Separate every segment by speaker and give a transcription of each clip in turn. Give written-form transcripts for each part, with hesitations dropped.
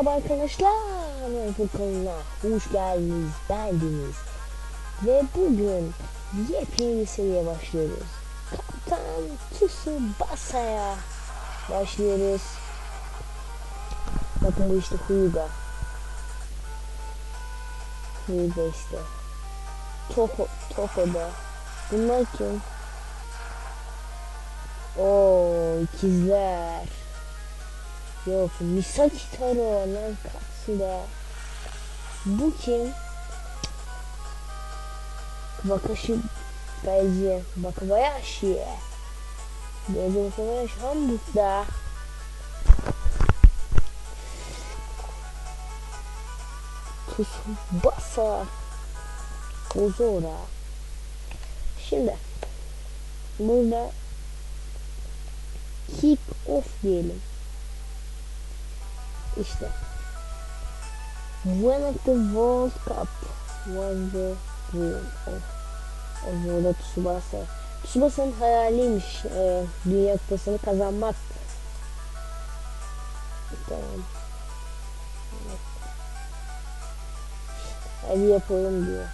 Speaker 1: Merhaba arkadaşlar, bu kanalına hoş geldiniz, ben Deniz. Ve bugün yepyeni bir seriye başlıyoruz. Kaptan Tsubasa'ya başlıyoruz. Bakın bu işte Hyuga. Hyuga işte. Toko'da. Bunlar kim? Oo, ikizler. Yok, Misaki Taro, Nankatsu'da. Bu kim? Wakashi Belge, Wakabayashi. Belge Wakabayashi Hamburg'da. Tsubasa Ozora. Şimdi burada kick off diyelim. İşte one of the World Cup was the dream of burada Tsubasa. Tsubasa'nın hayaliymiş Dünya Kupası'nı kazanmak. Tamam. Evet. Hadi yapalım diyor.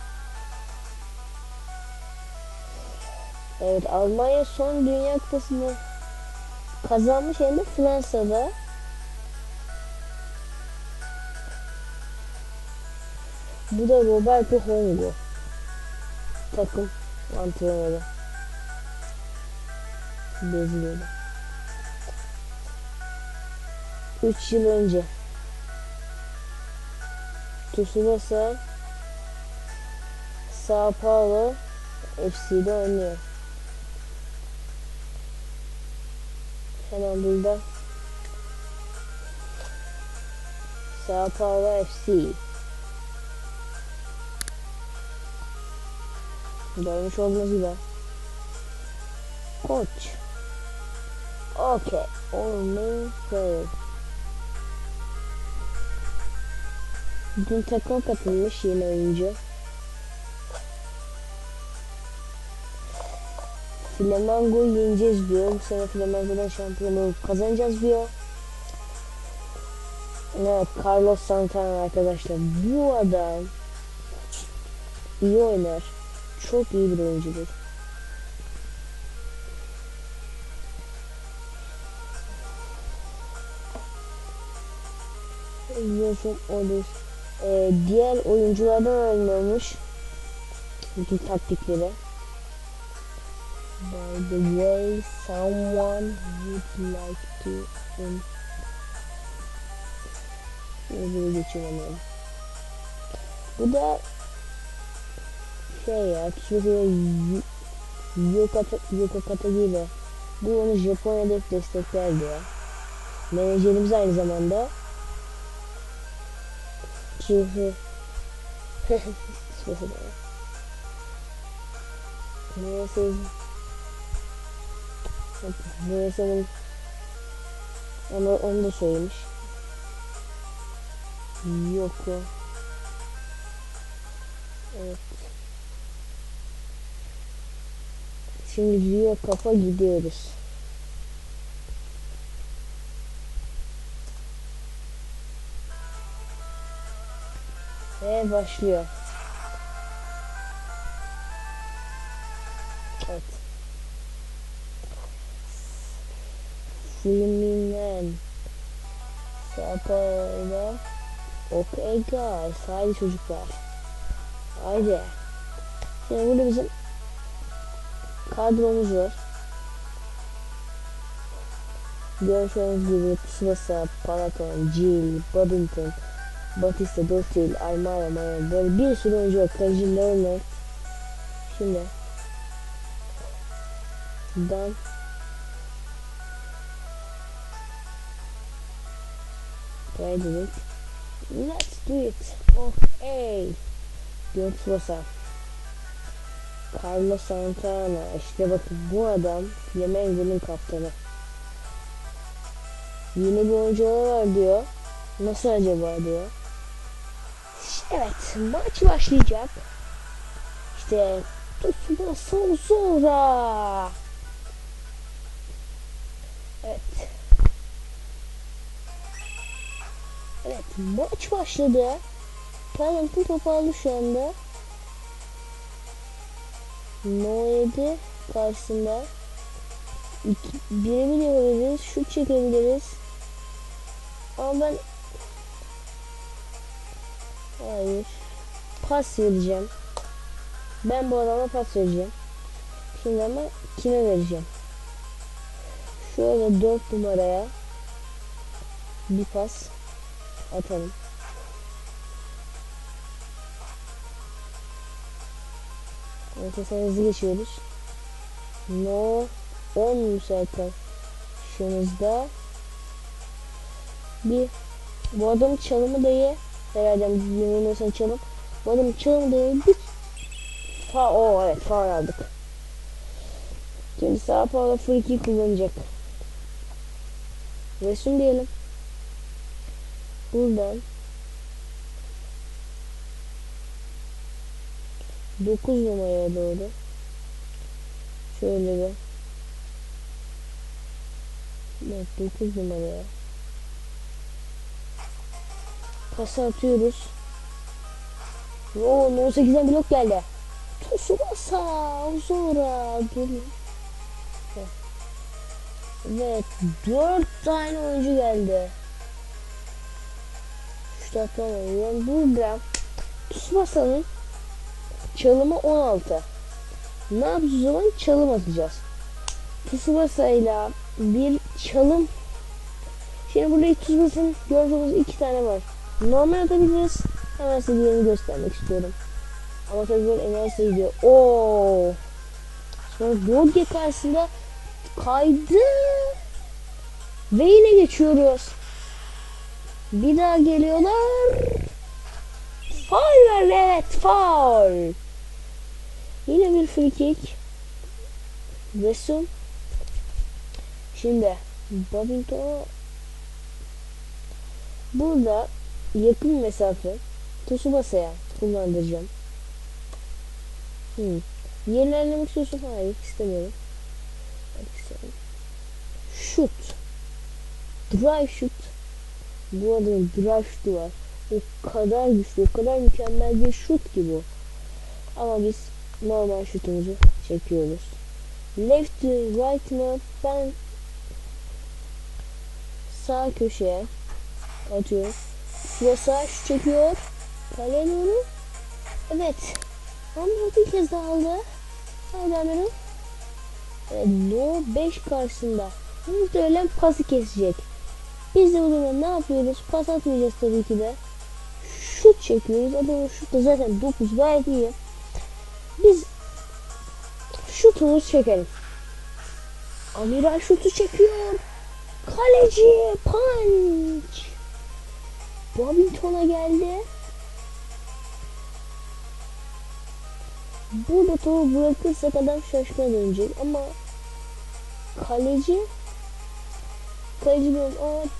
Speaker 1: Evet, Almanya son Dünya Kupası'nı kazanmış, hem de Fransa'da. Bu da Roberto Hongo, takım antrenörü Brezilya'da. 3 yıl önce Tsubasa Sao Paulo FC'de oynuyor. Hemen burada Sao Paulo FC. Görmüş olduğunuz gibi. Koç. Okay. All main player. Dün takım katılmış yeni oyuncu. Flamengo'yu yeneceğiz diyor. Bu sene Flamengo'dan şampiyonluğu kazanacağız diyor. Evet, Carlos Santana arkadaşlar. Bu adam iyi oynar. Çok iyi bir oyuncudur. Biliyorsun olur. Diğer oyunculardan öğreniyormuş bütün taktikleri. By the way, someone would like to Özür geçiyorum. Bu da şey ya, Yoko Katagi'yle. Bu onu Japonya'da destekler diyor. Menajerimiz aynı zamanda. Çünkü Neyse onu da söylemiş. Yoko. Evet. Şimdi Rio Cup'a gidiyoruz. Ve başlıyor. Evet. Filminden Sapar'da. Okay guys. Haydi çocuklar. Haydi. Şimdi burada bizim kadromuz var. Gördüğünüz gibi Tsubasa, Palaton, Jill, Bobbington, Batista, Dotil, Almara, Maya, böyle bir sürü oyuncu var. Kaleci Lerner. Şimdi Dan Frederick, let's do it. Okay. Diyor Tsubasa. Carlos Santana. İşte bakın, bu adam Flamengo'nun kaptanı. Yeni bir oyuncular var diyor. Nasıl acaba diyor. Evet, maç başlayacak. İşte Tsubasa Ozora. Evet. Evet, maç başladı. Paramount'un topu aldı şu anda. No 7 karşısında. Birebir yapabiliriz. Şut çekebiliriz. Ama ben... Hayır. Pas vereceğim. Ben bu adama pas vereceğim. Şimdi ama kime vereceğim? Şöyle 4 numaraya bir pas atalım. Ortasına hızlı geçiyoruz. No 10 müsait şunuzda. Bu adamın çalımı da iyi. Herhalde bilmiyorsan çalım. Bu adamın çalımı da iyi. Evet, faul aldık. Şimdi Sao Paulo free kick kullanacak. Resim diyelim. Buradan 9 numaraya doğru şöyle bir, evet, 9 numaraya pas atıyoruz. Oo, 18'den blok geldi. Tsubasa Ozora gelin. Evet, 4 tane oyuncu geldi. Şu atlamayın. Burada Tsubasa'nın çalımı 16. Ne yapacağız o zaman? Çalım atacağız. Tsubasa ile bir çalım. Şimdi burada Tsubasa'nın gördüğümüz 2 tane var. Normal atabiliriz. Hemen size diğerini göstermek istiyorum. Ama tabii böyle enerjisi gidiyor. Ooo. Sonra Rodge karşısında kaydı. Ve yine geçiyoruz. Bir daha geliyorlar. Faul var, evet, faul. Yine bir free kick. Resim. Şimdi Babington'a burada yakın mesafe Tsubasa'ya kullandıracağım. Yenilenmek istiyorsun? Hayır, istemiyorum. Şut. Drive şut. Bu adamın drive şutu var. O kadar güçlü, o kadar mükemmel bir şut ki bu. Ama biz normal şutumuzu çekiyoruz. Left to right mı? Ben sağ köşeye atıyorum. Ve sağ şut çekiyor. Kaleye doğru. Evet. Amir bir kez daha aldı. Haydi Amir'im. Evet, No 5 karşısında. Muhtemelen pası kesecek. Biz de o zaman ne yapıyoruz? Pas atmayacağız tabii ki de. Şut çekiyoruz. Adamın şut da zaten 9 gayet iyi. Biz şutumuzu çekelim. Amiral şutu çekiyor. Kaleci punch. Babington'a geldi. Burada topu bırakırsak adam şaşkına dönecek ama kaleci diyorum.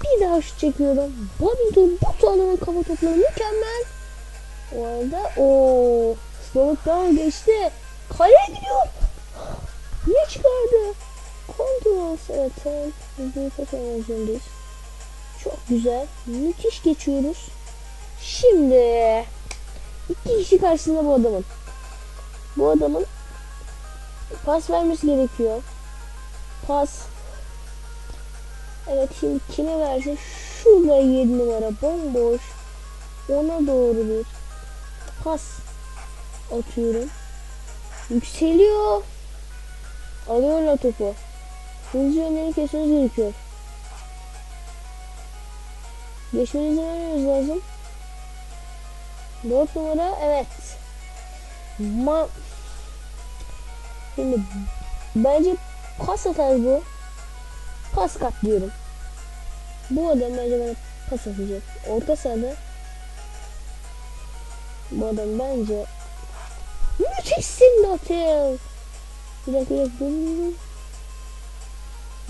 Speaker 1: Bir daha şut çekiyorum. Babington bu tane kafa topları mükemmel. O arada slowdown geçti. Kaleye gidiyor. Niye çıkardı? Kontrol. Evet, tamam. Hızlı pas zorundayız. Çok güzel. Müthiş geçiyoruz. Şimdi 2 kişi karşısında bu adamın. Bu adamın pas vermesi gerekiyor. Pas. Evet, şimdi kime verse, şurada 7 numara bomboş. Ona doğru bir pas atıyorum. Yükseliyor. Alıyorlar topu. Hızlıca önleri kesmeniz gerekiyor. Geçmenizi vermemiz lazım. 4 numara, evet. Şimdi bence pas atar bu. Pas kat diyorum. Bu adam bence bana pas atacak. Orta sahada bu adam bence müthişsin Dotel. Bir dakika dur.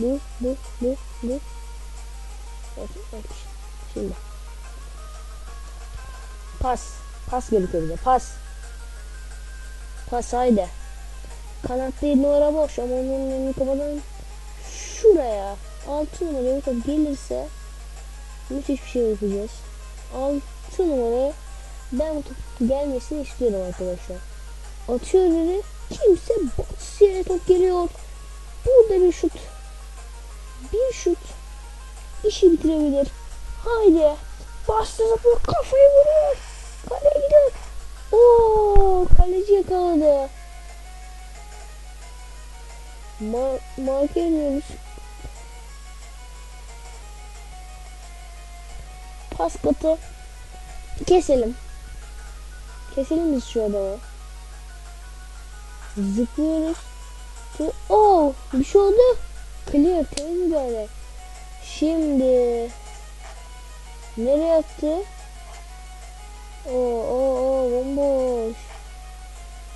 Speaker 1: Evet. Şimdi pas gerekiyor bize. Pas haydi. Kanat değil, numara boş ama onun önünü kapatalım. Şuraya 6 numara gelirse müthiş bir şey yapacağız. 6 numaraya ben bu top gelmesini istiyorum arkadaşlar. Atıyor ileri. Kimse bots yere top geliyor. Burada bir şut. Bir şut. İşi bitirebilir. Haydi. Bastı topu. Kafayı vuruyor. Kaleye gidiyor. Oo, kaleci yakaladı. Mark ediyoruz. Pas katı. Keselim. Keselim biz şu adamı. Zıplıyoruz. Oh, bir şey oldu. Clear, temiz böyle. Şimdi nereye attı? Bomboş.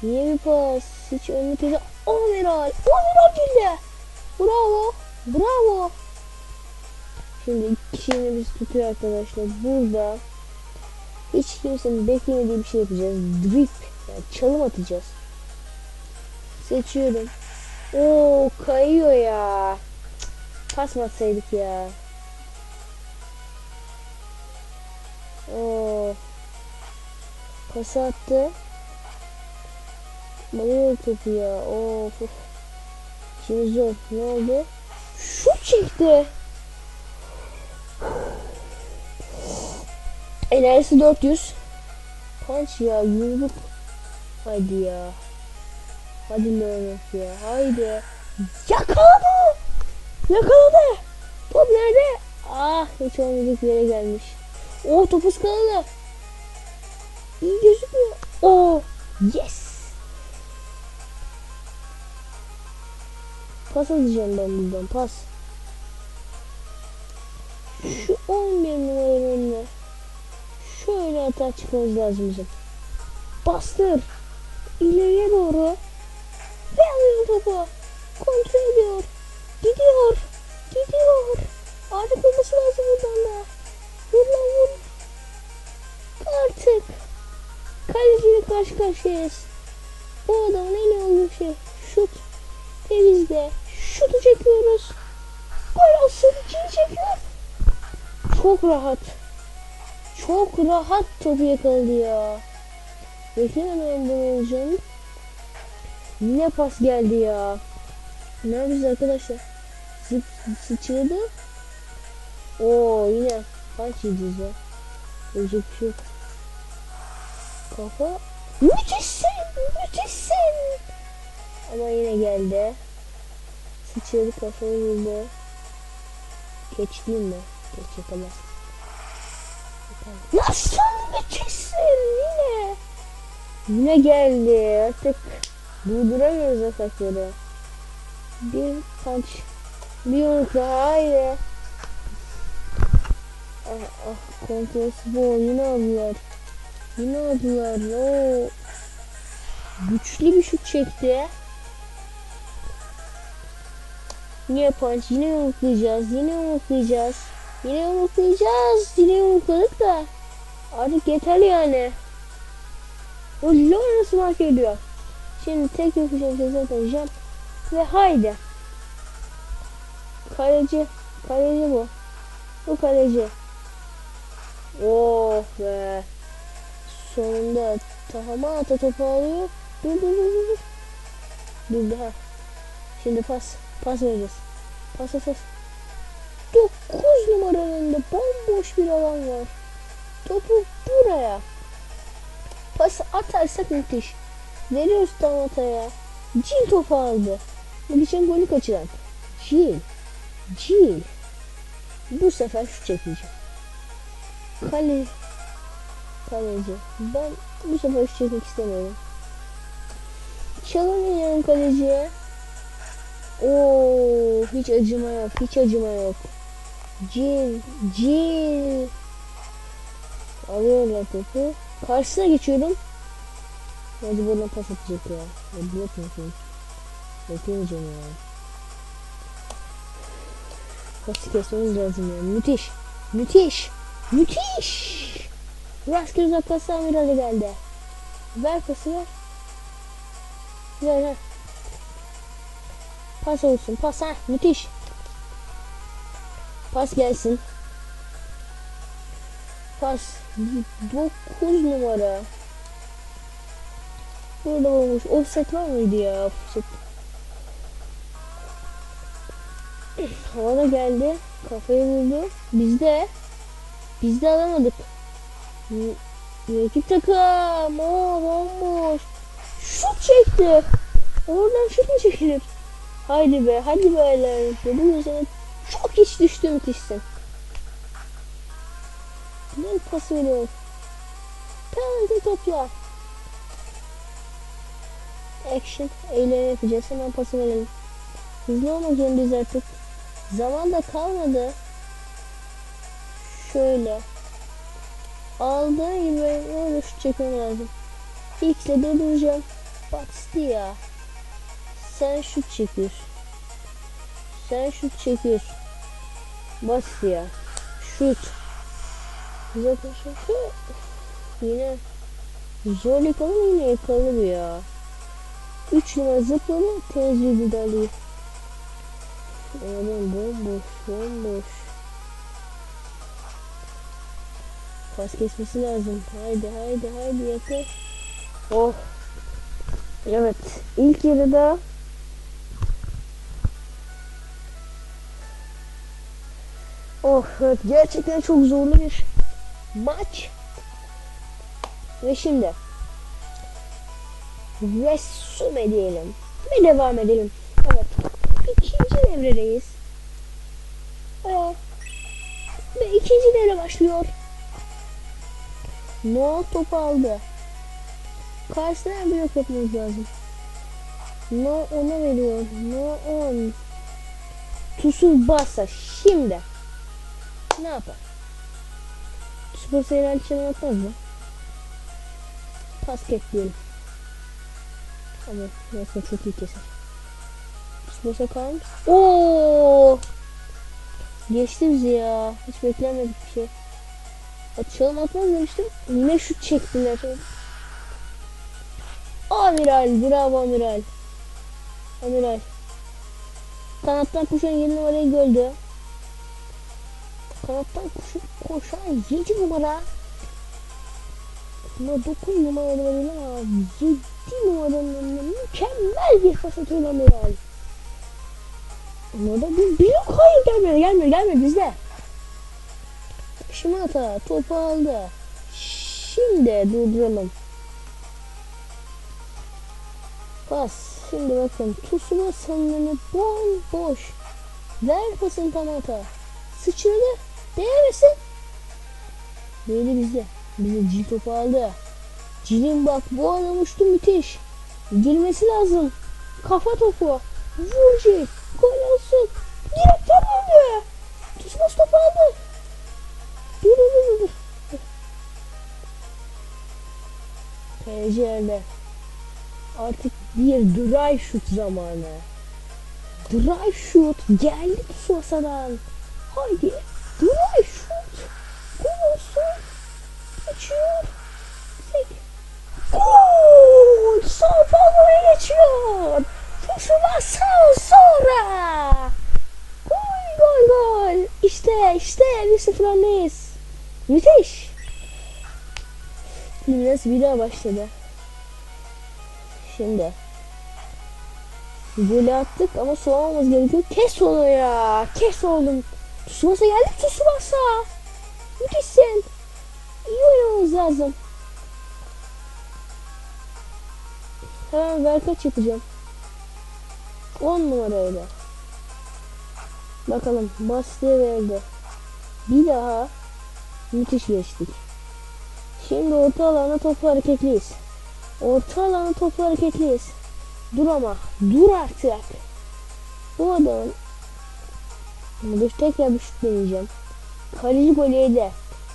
Speaker 1: Niye bir pas? Hiç önlü tezi. Amiral girdi. Bravo. Bravo. Şimdi iki kişinin biz tutuyor arkadaşlar. Burada hiç kimsenin beklemediği bir şey yapacağız. Drip. Yani çalım atacağız. Seçiyorum. Oo, kayıyor ya. Pas mı atsaydık ya? Oo. Pas attı. Balıyor topu ya. Of. Şimdi zor. Ne oldu? Şut çekti. Enerjisi 400. Punch ya. Yumruk. Hadi ya. Hadi Mehmet ya. Haydi. Yakaladı. Yakaladı. Top nerede? Ah, hiç olmayacak bir yere gelmiş. Oh, topu ıskaladı. İyi gözüküyor. Oh, yes. Pas atacağım ben buradan. Pas. Şu 11 numaranın önüne şöyle hata çıkmamız lazım bizim. Bastır. İleriye doğru. Ve alıyor topu. Kontrol ediyor. Gidiyor. Artık olması lazım buradan da. Vur lan vur. Artık. Kaleciyle karşı karşıyayız. Bu adamın en iyi olduğu şey. Şut. Temizle. Şutu çekiyoruz. Gol olsun. İçini çekiyor. Çok rahat. Çok rahat topu yakaladı ya. Beklemeden bunu olacağım. Yine pas geldi ya. Ne yapacağız arkadaşlar? Sıçradı. Oo, yine kaç yiyeceğiz ya? Ölecek bir şey yok. Kafa. Müthişsin. Ama yine geldi. Sıçradı, kafayı vurdu. Geçtim mi? Geçemez. Nasıl müthişsin yine? Yine geldi. Artık durduramıyoruz atakları. Bir punch. Bir yumruk daha. Haydi. Kontrolsüz bu. Yine aldılar. Oo. Güçlü bir şut çekti. Yine punch. Yine yumrukladık da. Artık yeter yani. O lor nasıl mark ediyor. Şimdi tek yapacağım şey zaten jump. Ve haydi. Kaleci bu. Bu kaleci. Oh be. Sonunda Tahamata topu alıyor. Dur. Dur daha. Şimdi pas vereceğiz. Pas. 9 numaranın önünde bomboş bir alan var. Topu buraya. Pas atarsak müthiş. Veriyoruz Tahamata'ya. Cil topu aldı. Bu geçen golü kaçıran. Cil. Bu sefer şut çekeceğim. Kaleci. Ben bu sefer şut çekmek istemiyorum. Çalamayacağım kaleciye. Oo, hiç acıma yok. Cil. Alıyorlar topu. Karşısına geçiyorum. Hadi buradan pas atacak ya. Bekleyeceğim ya. Pası kesmemiz lazım ya. Müthiş. Rastgele uzaklaşsan bir hale geldi. Ver pası ver. Ver. Pas olsun. Pas ha. Müthiş. Pas gelsin. Pas 9 numara. Burada olmuş. Offset var mıydı ya? Offset. Havada geldi. Kafayı vurdu. Biz de alamadık. Rakip takım. Bomboş. Şut çekti. Oradan şut mu çekilir? Haydi be. Hadi beyler. Bugün sana çok iş düştü, müthişsin. Ben pas veriyorum. Penaltı topla. Action. Eylem yapacağız. Hemen pası verelim. Hızlı olmak zorundayız artık. Zaman da kalmadı. Şöyle. Aldığı gibi öyle şut çekmem lazım. X'le durduracağım. Bastı ya. Sen şut çekiyorsun. Bastı ya. Şut. Zaten şut. Yine zor yakalım, yine yakalım ya. 3 numara zıpladı. Tezgah müdahaleyi. Oradan bomboş. Pas kesmesi lazım. Haydi yakın. Oh. Evet. İlk yarıda evet, gerçekten çok zorlu bir maç. Ve şimdi resume diyelim ve devam edelim. Evet. İkinci devredeyiz. Ve ikinci devre başlıyor. No topu aldı. Karşısına bir yok yapmamız lazım. No ona veriyor. No on. Tsubasa şimdi ne yapar? Tsubasa herhalde çalım atmaz mı? Basket diyelim. Ama nasıl çok iyi keser. Tsubasa kalmış. Ooo! Geçti bizi ya. Hiç beklenmedik bir şey. Çalım atmaz demiştim. Yine şut çektiler. Amiral. Bravo Amiral. Kanattan koşan 7 numarayı gördü. Kanattan koşan 7 numara. Ama 9 numarada verelim ama 7 numaranın önüne mükemmel bir pas atıyor Amiral. Ama da bir yok. Hayır, gelmiyor bizde. Şimata topu aldı. Şimdi durduralım. Pas. Şimdi bakın. Tsubasa'nın önü bomboş. Ver pasını Tamata. Sıçradı. Değmesin. Değdi bizde. Bize Cil topu aldı. Cil'in bak bu adam uçtu, müthiş. Girmesi lazım. Kafa topu. Vur Cil. Gol olsun. Direkten öldü. Tsubasa topu aldı. Dur. Kaleci yerde. Artık bir drive şut zamanı. Drive şut geldi Tsubasa'dan. Haydi. Drive şut. Gol olsun. Geçiyor. Gol. Sao Paulo'ya geçiyor. Tsubasa sonra. Gol. İşte 1-0 öndeyiz. Müthiş. Biraz bir daha başladı. Şimdi golü attık ama soğumamız gerekiyor. Kes onu ya. Kes oğlum. Tsubasa geldi. Tsubasa. Müthişsin. İyi oynamamız lazım. Hemen ver kaç yapacağım. 10 numarayla. Bakalım. Bastı verdi. Bir daha. Müthiş geçtik. Şimdi orta alana topla hareketliyiz. Dur ama. Dur artık. Bu adamın tekrar bir şut deneyeceğim. Kaleci golü yedi.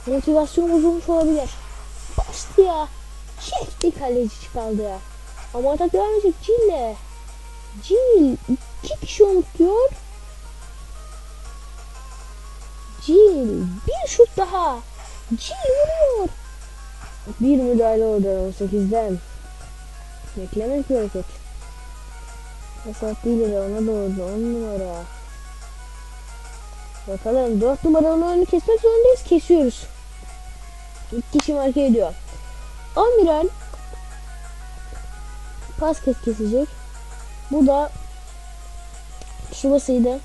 Speaker 1: Motivasyon bozulmuş olabilir. Bastı ya. Çekti, kaleci çıkardı ya. Ama atak devam edecek Cil'le. Cil 2 kişi unutuyor. Cil bir şut daha. Cil vuruyor. Bir müdahale oradan 18'den. Beklemek bir hareket. Esat değil de ona doğru 10 numara. Bakalım 4 numaralı önünü kesmek zorundayız. Kesiyoruz. İki kişi marke ediyor. Amiral pas kesecek. Bu da Tsubasa'ydı.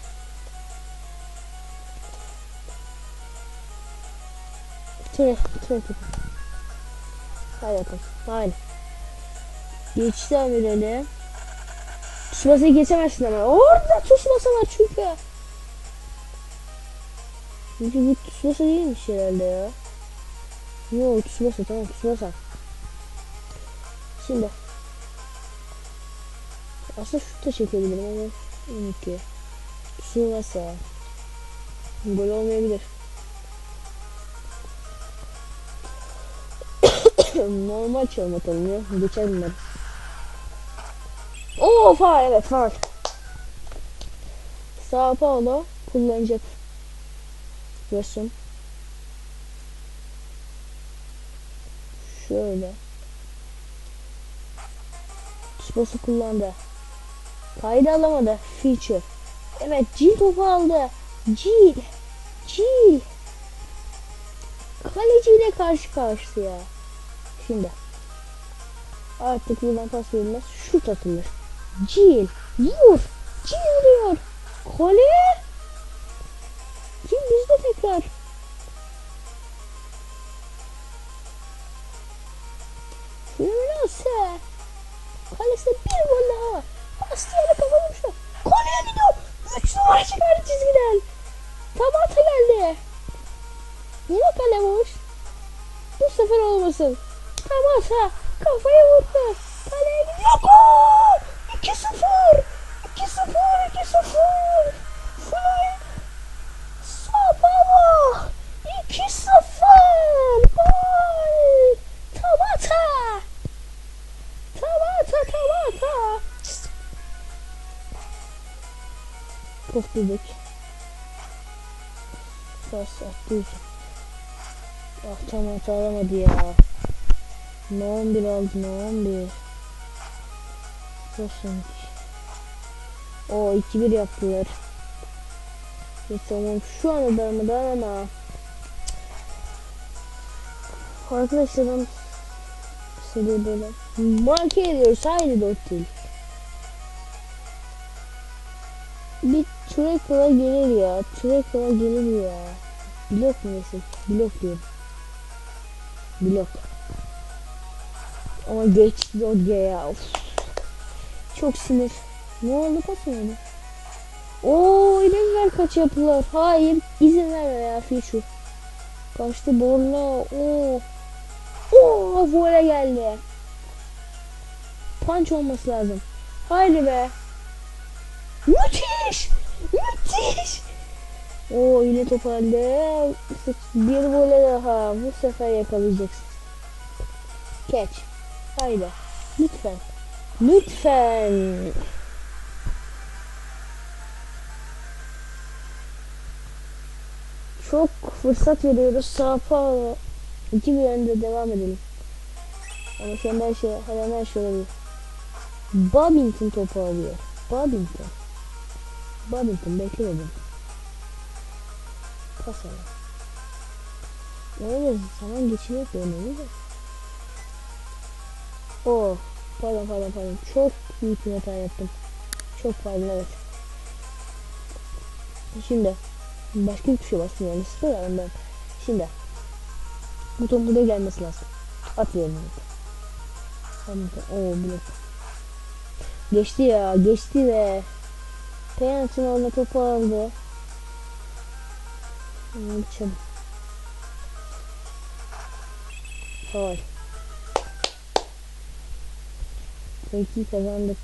Speaker 1: Trafik. Hadi bakalım. Haydi. Geçti Amiral'i. Tsubasa'yı geçemezsin ama. Orada Tsubasa var çünkü. Çünkü bu Tsubasa değilmiş herhalde ya. Yok Tsubasa, tamam Tsubasa. Şimdi. Aslında şut da çekebilirim ama. Ki. Tsubasa. Gol olmayabilir. Normal çalım atalım ya. Geçer bunları. Oo faul, evet faul. Sao Paulo kullanacak. Resim. Şöyle. Tsubasa kullandı. Kaydı alamadı. Feature. Evet, Cil topu aldı. Cil. Kaleciyle karşı karşıya. Şimdi. Artık buradan pas verilmez. Şut atılır. Cil. Vur. Cil vuruyor. Kale. Cil bizde tekrar. Fluminense. Kalesine bir gol daha. Bastian'a kafa vurmuşlar. Kaleye gidiyor. 3 numara çıkardı çizgiden. Tabata geldi. Yine kale boş. Bu sefer olmasın. Tabata kafaya vurdu. Kaleye gidiyor. Gol! 2-0. 2-0. Sao Paulo 2-0. Gol! Tabata. Çok dedik. Pas attı. Ah tamam, alamadı ya. No 11 aldı, no 11. Nasıl? O 2-1 yaptılar. Neyse tamam, şu anda darmadan ama. Arkadaşlarım seri böyle marke ediyoruz. Haydi 4 değil. Bir Trekala gelir ya. Trekala gelir ya. Blok mu desek? Blok diyorum. Blok. Ama geçti Dodge ya. Of. Çok sinir. Ne oldu, pas mı oldu? Ooo, izin ver kaç yapılar. Hayır, izin verme ya Fichu. Kaçtı Borla. Oo. Oo, vole geldi. Punch olması lazım. Haydi be. Müthiş. Oo, yine top halde. Bir vole daha. Bu sefer yakalayacaksın. Catch. Haydi. Lütfen. Çok fırsat veriyoruz. Sao Paulo. 2-1 önde devam edelim. Ama şu anda her şey olabilir. Babington topu alıyor. Babington beklemedim. Pas alalım. Öyle zaman geçimi yapıyorum öyle de. Oo, pardon. Çok büyük bir hata yaptım. Çok pardon, evet. Şimdi başka bir tuşa bastım yani, sıfır ben. Şimdi bu top buraya gelmesi lazım. Atlayalım. Oo, blok. Geçti ve Penaltı'nın orada topu aldı. Geçelim. Faul. Peki, kazandık.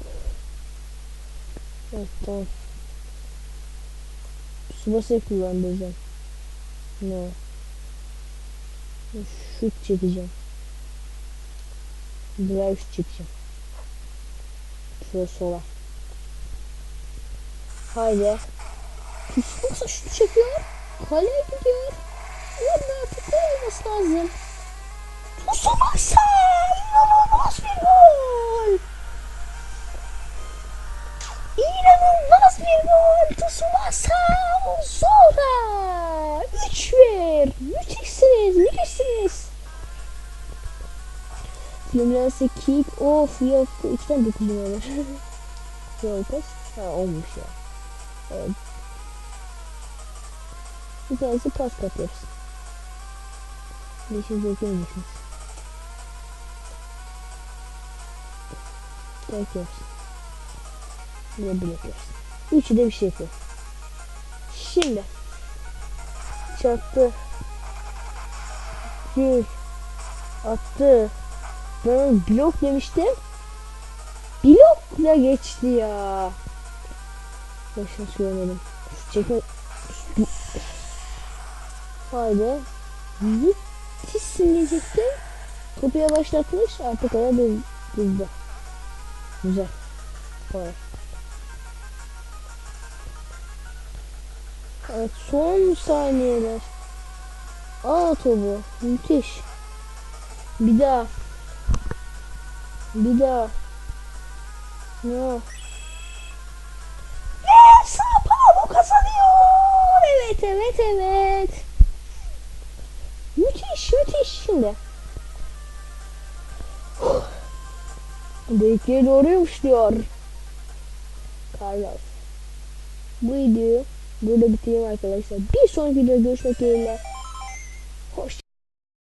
Speaker 1: Evet, tamam. Tsubasa'yı kullandıracağım. No. Şut çekeceğim. Drive şut çekeceğim. Şöyle sola. Haydi. Tsubasa şut çekiyor. Kaleye gidiyor. Orada topu olması lazım. Tsubasa! İnanılmaz bir gol! Tsubasa! Ozora! 3-1! Müthişsiniz! Fluminense kick. Of yok. 2'den 9 olur. Yok kaç? Ha olmuş ya. Evet. Bir tanesi pas kapıyoruz. Bir şey beklememişsiniz. Bekliyoruz. Ve bırakıyoruz. Üçü de bir şey yapıyor. Şimdi. Çaktı. Bir. Attı. Ben blok demiştim. Blokla geçti ya. Başını görmedim. Çekme. Haydi. Müthişsin diyecektim. Topu yavaşlatmış. Artık kadar düzdü. Güzel. Hayır. Evet son saniyeler. Aa topu. Müthiş. Bir daha. Bir daha. Ya. Sao Paulo kazanıyor. Evet evet evet. Müthiş müthiş şimdi. Delikleri doğruymuş diyor. Carlos. Bu videoyu burada bitireyim arkadaşlar. Bir sonraki videoda görüşmek dileğiyle. Hoşçakalın.